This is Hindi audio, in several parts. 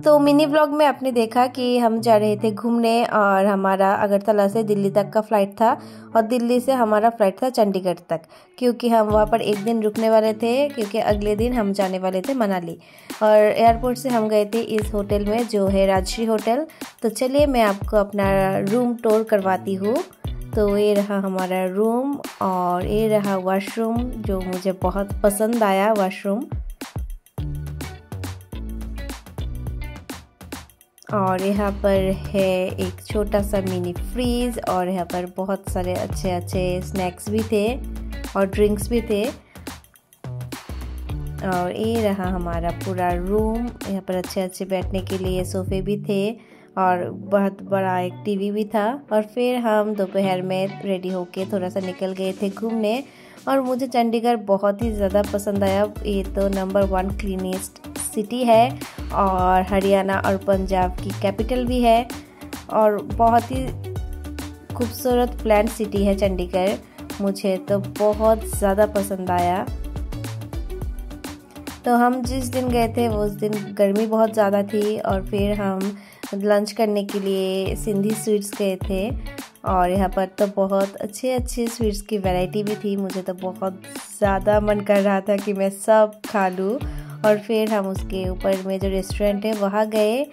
तो मिनी ब्लॉग में आपने देखा कि हम जा रहे थे घूमने और हमारा अगरतला से दिल्ली तक का फ़्लाइट था और दिल्ली से हमारा फ़्लाइट था चंडीगढ़ तक, क्योंकि हम वहाँ पर एक दिन रुकने वाले थे क्योंकि अगले दिन हम जाने वाले थे मनाली। और एयरपोर्ट से हम गए थे इस होटल में जो है राजश्री होटल। तो चलिए मैं आपको अपना रूम टूर करवाती हूँ। तो ये रहा हमारा रूम और ये रहा वॉशरूम जो मुझे बहुत पसंद आया वॉशरूम। और यहाँ पर है एक छोटा सा मिनी फ्रीज और यहाँ पर बहुत सारे अच्छे अच्छे स्नैक्स भी थे और ड्रिंक्स भी थे। और ये रहा हमारा पूरा रूम। यहाँ पर अच्छे अच्छे बैठने के लिए सोफ़े भी थे और बहुत बड़ा एक टीवी भी था। और फिर हम दोपहर में रेडी होके थोड़ा सा निकल गए थे घूमने। और मुझे चंडीगढ़ बहुत ही ज़्यादा पसंद आया। ये तो नंबर 1 क्लीनेस्ट सिटी है और हरियाणा और पंजाब की कैपिटल भी है और बहुत ही खूबसूरत प्लान सिटी है चंडीगढ़। मुझे तो बहुत ज़्यादा पसंद आया। तो हम जिस दिन गए थे उस दिन गर्मी बहुत ज़्यादा थी और फिर हम लंच करने के लिए सिंधी स्वीट्स गए थे और यहाँ पर तो बहुत अच्छे अच्छे स्वीट्स की वैरायटी भी थी। मुझे तो बहुत ज़्यादा मन कर रहा था कि मैं सब खा लूँ। और फिर हम उसके ऊपर में जो रेस्टोरेंट है वहाँ गए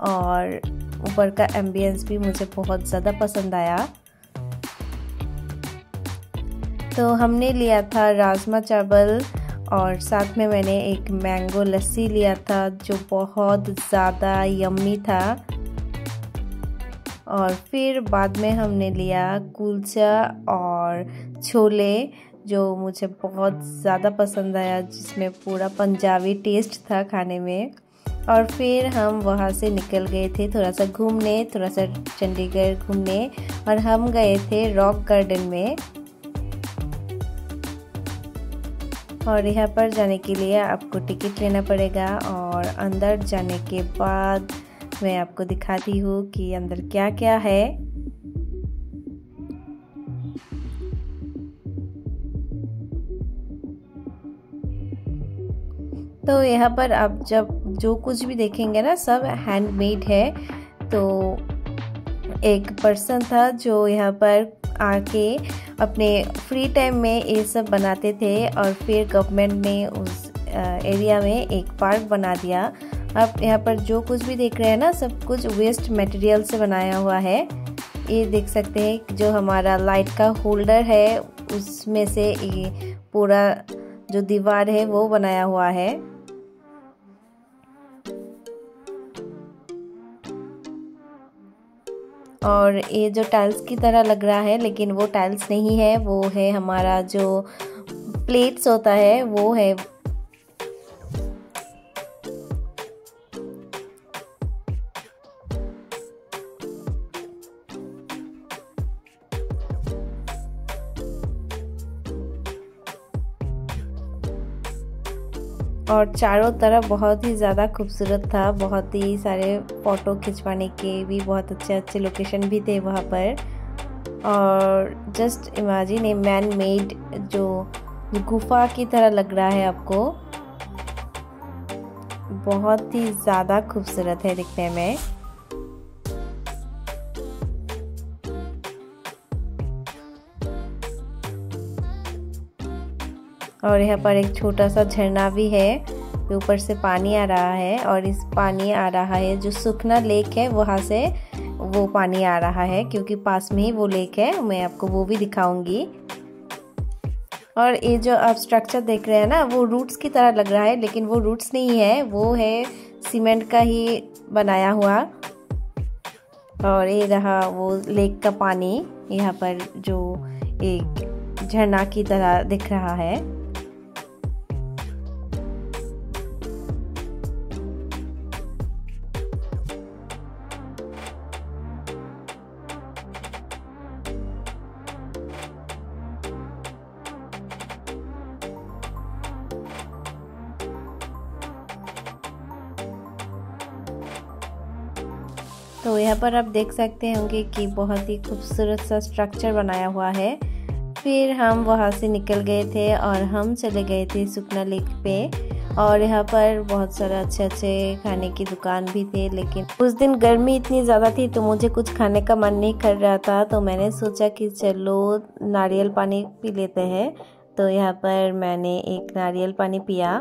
और ऊपर का एम्बियंस भी मुझे बहुत ज़्यादा पसंद आया। तो हमने लिया था राजमा चावल और साथ में मैंने एक मैंगो लस्सी लिया था जो बहुत ज़्यादा यम्मी था। और फिर बाद में हमने लिया कुलचा और छोले जो मुझे बहुत ज़्यादा पसंद आया, जिसमें पूरा पंजाबी टेस्ट था खाने में। और फिर हम वहाँ से निकल गए थे थोड़ा सा घूमने, थोड़ा सा चंडीगढ़ घूमने और हम गए थे रॉक गार्डन में। और यहाँ पर जाने के लिए आपको टिकट लेना पड़ेगा और अंदर जाने के बाद मैं आपको दिखाती हूँ कि अंदर क्या क्या है। तो यहाँ पर आप जब जो कुछ भी देखेंगे ना सब हैंडमेड है। तो एक पर्सन था जो यहाँ पर आके अपने फ्री टाइम में ये सब बनाते थे और फिर गवर्नमेंट ने उस एरिया में एक पार्क बना दिया। आप यहाँ पर जो कुछ भी देख रहे हैं ना सब कुछ वेस्ट मटेरियल से बनाया हुआ है। ये देख सकते हैं जो हमारा लाइट का होल्डर है उसमें से ये पूरा जो दीवार है वो बनाया हुआ है। और ये जो टाइल्स की तरह लग रहा है लेकिन वो टाइल्स नहीं है, वो है हमारा जो प्लेट्स होता है वो है। और चारों तरफ बहुत ही ज़्यादा खूबसूरत था। बहुत ही सारे फ़ोटो खिंचवाने के भी बहुत अच्छे अच्छे लोकेशन भी थे वहाँ पर। और just imagine a man made जो गुफा की तरह लग रहा है आपको। बहुत ही ज़्यादा खूबसूरत है दिखने में। और यहाँ पर एक छोटा सा झरना भी है, ऊपर से पानी आ रहा है और इस पानी आ रहा है जो सुखना लेक है वहाँ से वो पानी आ रहा है, क्योंकि पास में ही वो लेक है। मैं आपको वो भी दिखाऊंगी। और ये जो आप स्ट्रक्चर देख रहे हैं ना वो रूट्स की तरह लग रहा है लेकिन वो रूट्स नहीं है, वो है सीमेंट का ही बनाया हुआ। और ये रहा वो लेक का पानी यहाँ पर जो एक झरना की तरह दिख रहा है। तो यहाँ पर आप देख सकते होंगे कि बहुत ही खूबसूरत सा स्ट्रक्चर बनाया हुआ है। फिर हम वहाँ से निकल गए थे और हम चले गए थे सुखना लेक पे। और यहाँ पर बहुत सारे अच्छे अच्छे खाने की दुकान भी थे। लेकिन उस दिन गर्मी इतनी ज़्यादा थी तो मुझे कुछ खाने का मन नहीं कर रहा था, तो मैंने सोचा कि चलो नारियल पानी पी लेते हैं। तो यहाँ पर मैंने एक नारियल पानी पिया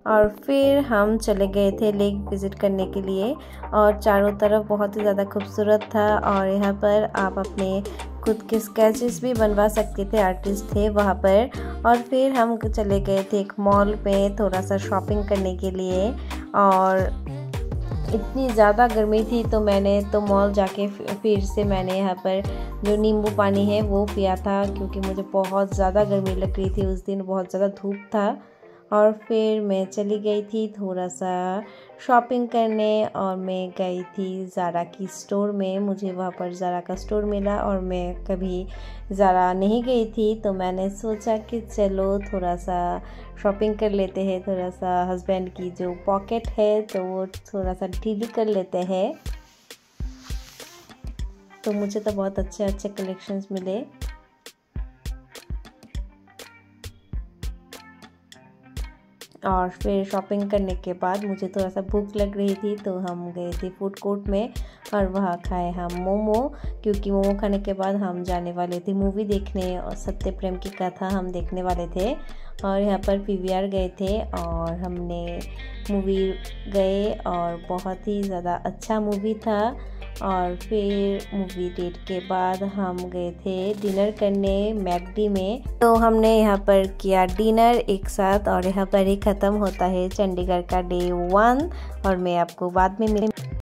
और फिर हम चले गए थे लेक विज़िट करने के लिए। और चारों तरफ बहुत ही ज़्यादा खूबसूरत था और यहाँ पर आप अपने खुद के स्केचेस भी बनवा सकते थे, आर्टिस्ट थे वहाँ पर। और फिर हम चले गए थे एक मॉल पे थोड़ा सा शॉपिंग करने के लिए। और इतनी ज़्यादा गर्मी थी तो मैंने तो मॉल जाके फिर से मैंने यहाँ पर जो नींबू पानी है वो पिया था, क्योंकि मुझे बहुत ज़्यादा गर्मी लग रही थी उस दिन, बहुत ज़्यादा धूप था। और फिर मैं चली गई थी थोड़ा सा शॉपिंग करने और मैं गई थी ज़ारा की स्टोर में। मुझे वहाँ पर ज़ारा का स्टोर मिला और मैं कभी ज़ारा नहीं गई थी, तो मैंने सोचा कि चलो थोड़ा सा शॉपिंग कर लेते हैं, थोड़ा सा हस्बैंड की जो पॉकेट है तो वो थोड़ा सा ढीली कर लेते हैं। तो मुझे तो बहुत अच्छे अच्छे कलेक्शंस मिले। और फिर शॉपिंग करने के बाद मुझे थोड़ा सा भूख लग रही थी तो हम गए थे फूड कोर्ट में और वहाँ खाए हम मोमो, क्योंकि मोमो खाने के बाद हम जाने वाले थे मूवी देखने और सत्य प्रेम की कथा हम देखने वाले थे। और यहाँ पर पीवीआर गए थे और हमने मूवी गए और बहुत ही ज़्यादा अच्छा मूवी था। और फिर मूवी डेट के बाद हम गए थे डिनर करने मैकडी में। तो हमने यहाँ पर किया डिनर एक साथ और यहाँ पर ही ख़त्म होता है चंडीगढ़ का डे 1। और मैं आपको बाद में